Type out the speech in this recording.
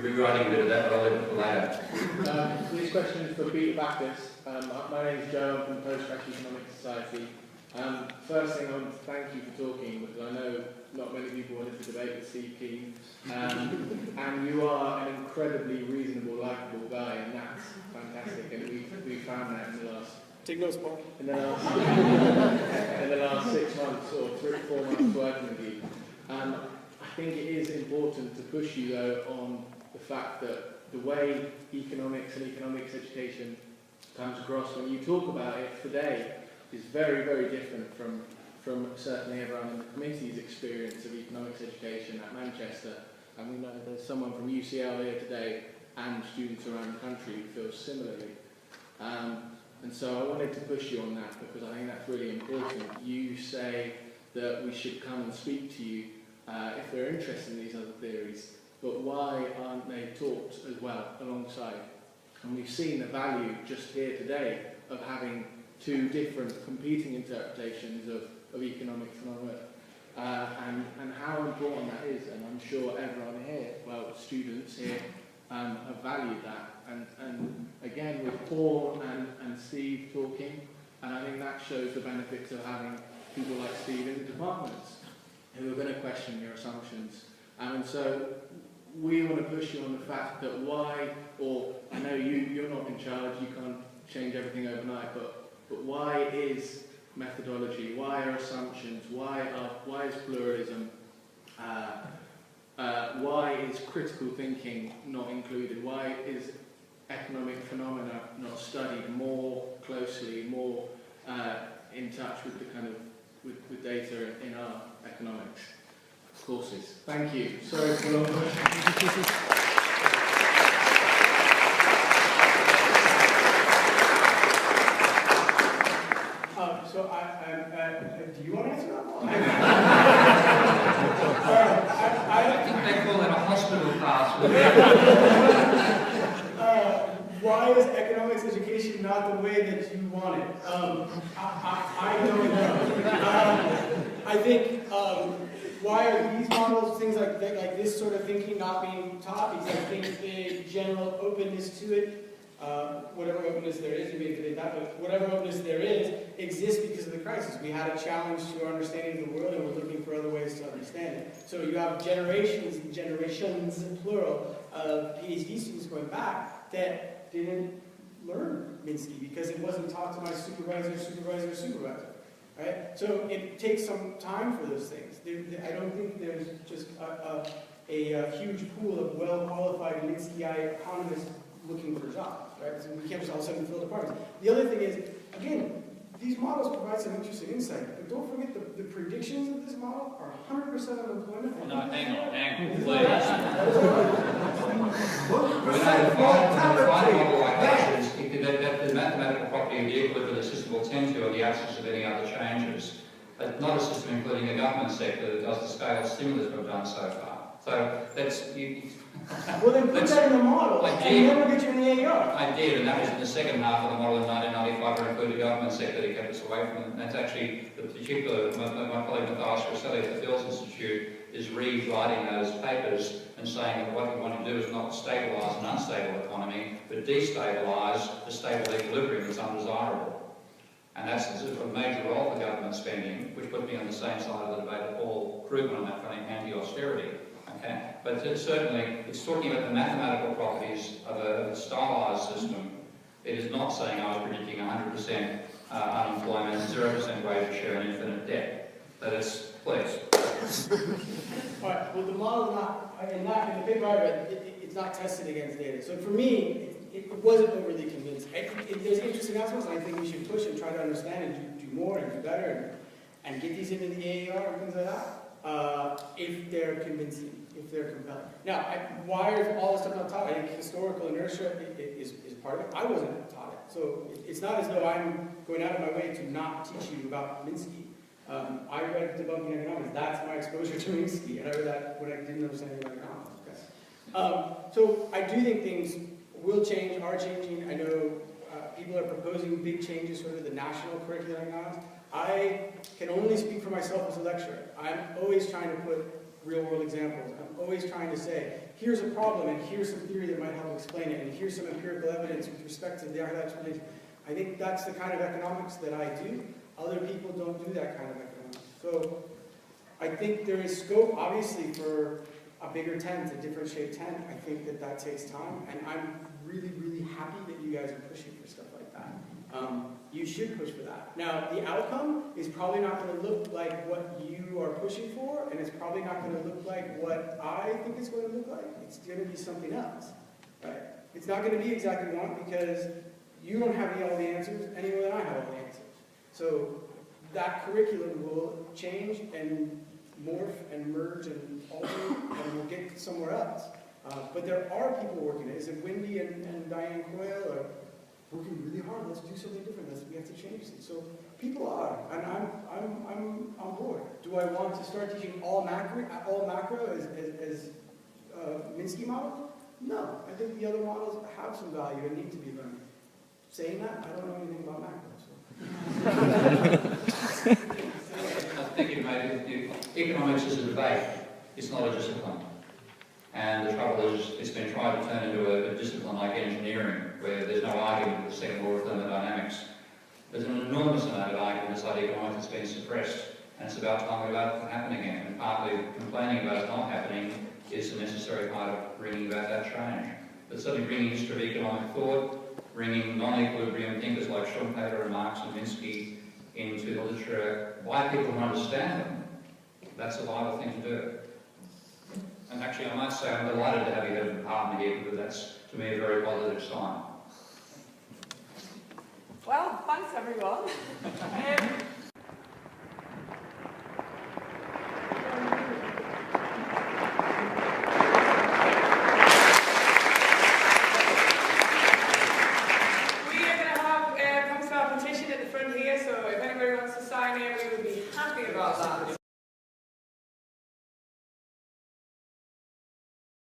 be rewriting a bit of that, but I'll leave it for later. This question is for Peter Backus. My name is Joe, I'm from the Postgraduate Economics Society. First thing, I want to thank you for talking, because I know not many people wanted to debate with Steve Keen. And you are an incredibly reasonable, likeable guy, and that's fantastic. And we found that in the last... Take notes, Paul. In the last 6 months or 3 or 4 months working with you. I think it is important to push you, though, on the fact that the way economics and economics education comes across when you talk about it today is very, very different from certainly everyone in the committee's experience of economics education at Manchester. And we know there's someone from UCL here today and students around the country who feel similarly. And so I wanted to push you on that because I think that's really important. You say that we should come and speak to you if they're interested in these other theories, but why aren't they taught as well alongside? And we've seen the value just here today of having 2 different competing interpretations of economic phenomena and how important that is. And I'm sure everyone here, well, students here, have valued that. And again, with Paul and Steve talking, and I think that shows the benefits of having people like Steve in the departments who are going to question your assumptions. And so we want to push you on the fact that why, or I know you're not in charge, you can't change everything overnight, but why is methodology, why are assumptions, why is pluralism, why is critical thinking not included, why is economic phenomena not studied more closely, more in touch with the kind of with data in our economics courses. Thank you. Sorry for the long question. So do you want to answer that? I think they call it a hospital class. Why is economics education not the way that you want it? I don't know. I think why are these models, things like this sort of thinking not being taught? Because I think the general openness to it, whatever openness there is, you may debate that, but whatever openness there is, exists because of the crisis. We had a challenge to our understanding of the world, and we're looking for other ways to understand it. So you have generations and generations, plural, of PhD students going back that didn't learn Minsky because it wasn't taught to my supervisor. Right? So it takes some time for those things. I don't think there's just a huge pool of well-qualified Minsky economists looking for jobs, right? So we can't just all of a sudden fill departments. The other thing is, again, these models provide some interesting insight, but don't forget the predictions of this model are 100% unemployment. No, hang on, please. When I define model like that, the mathematical property of the equilibrium the system will tend to in the absence of any other changes. But not a system including a government sector that does the scale of stimulus we've done so far. So that's... Well, then put that in the model, and then we'll get you in the AER. I did, and that was in the second half of the model in 1995 to include the government sector that kept us away from it. And that's actually the particular, my colleague Matthias Rosselli at the Fields Institute is rewriting those papers and saying that what we want to do is not stabilise an unstable economy, but destabilise the stable equilibrium that's undesirable. And that's a major role for government spending, which puts me on the same side of the debate of Paul Krugman on that front, anti-austerity. Okay? But certainly, it's talking about the mathematical properties of a stylized system. It is not saying I was predicting 100% unemployment, 0% wage share, and infinite debt. That is, please. All right. Well, the model is not in the paper I read. It's not tested against data. So for me, it wasn't overly convincing. There's interesting aspects, and I think we should push and try to understand and do more and do better and get these into the AER and things like that. If they're convincing, if they're compelling. Now, why is all this stuff not taught? I think historical inertia is part of it. I wasn't taught it. So it's not as though I'm going out of my way to not teach you about Minsky. I read Debunking Economics. That's my exposure to Minsky. And I read that when I didn't understand about economics. Okay. So I do think things will change, are changing. I know people are proposing big changes, sort of the national curriculum economics. I can only speak for myself as a lecturer. I'm always trying to put real-world examples. I'm always trying to say, here's a problem, and here's some theory that might help explain it, and here's some empirical evidence with respect to the explanation. I think that's the kind of economics that I do. Other people don't do that kind of economics. So I think there is scope, obviously, for a bigger tent, a different shaped tent. I think that that takes time, and I'm really, really happy that you guys are pushing for stuff like that. You should push for that. Now, the outcome is probably not going to look like what you are pushing for, and it's probably not going to look like what I think it's going to look like. It's going to be something else, right? It's not going to be exactly what I want because you don't have all the answers any more than I have all the answers. So that curriculum will change and morph and merge and alter, and we'll get somewhere else. But there are people working it. Is it Wendy and Diane Coyle are working really hard? Let's do something different. We have to change it. So people are, and I'm on board. Do I want to start teaching all macro as Minsky model? No. I think the other models have some value and need to be learned. Saying that, I don't know anything about macro. So. I think you made it. Economics is a debate. It's not a discipline. And the trouble is, it's been tried to turn into a discipline like engineering, where there's no argument with the second law of thermodynamics. There's an enormous amount of argument inside economics that's been suppressed, and it's about time we allow it to happen again. And partly complaining about it not happening is the necessary part of bringing about that change. But certainly bringing history of economic thought, bringing non-equilibrium thinkers like Schumpeter and Marx and Minsky into the literature by people who understand them, that's a vital thing to do. And actually, I might say I'm delighted to have you head of the department here, because that's, to me, a very positive sign. Well, thanks everyone.